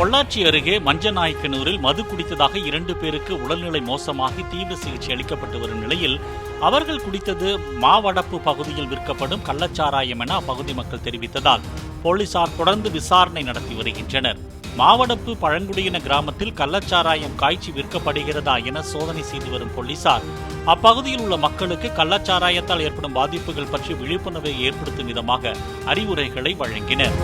பொள்ளாச்சி அருகே மஞ்சநாயக்கனூரில் மது குடித்ததாக 2 பேருக்கு உடல்நிலை மோசமாகி தீவிர சிகிச்சை அளிக்கப்பட்டு வரும் நிலையில் அவர்கள் குடித்தது மாவடப்பு பகுதியில் விற்கப்படும் கள்ளச்சாராயம் என அப்பகுதி மக்கள் தெரிவித்ததால் போலீசார் தொடர்ந்து விசாரணை நடத்தி வருகின்றனர். மாவடப்பு பழங்குடியின கிராமத்தில் கள்ளச்சாராயம் காய்ச்சி விற்கப்படுகிறதா என சோதனை செய்து வரும் போலீசார் அப்பகுதியில் உள்ள மக்களுக்கு கள்ளச்சாராயத்தால் ஏற்படும் பாதிப்புகள் பற்றி விழிப்புணர்வை ஏற்படுத்தும் விதமாக அறிவுரைகளை வழங்கினர்.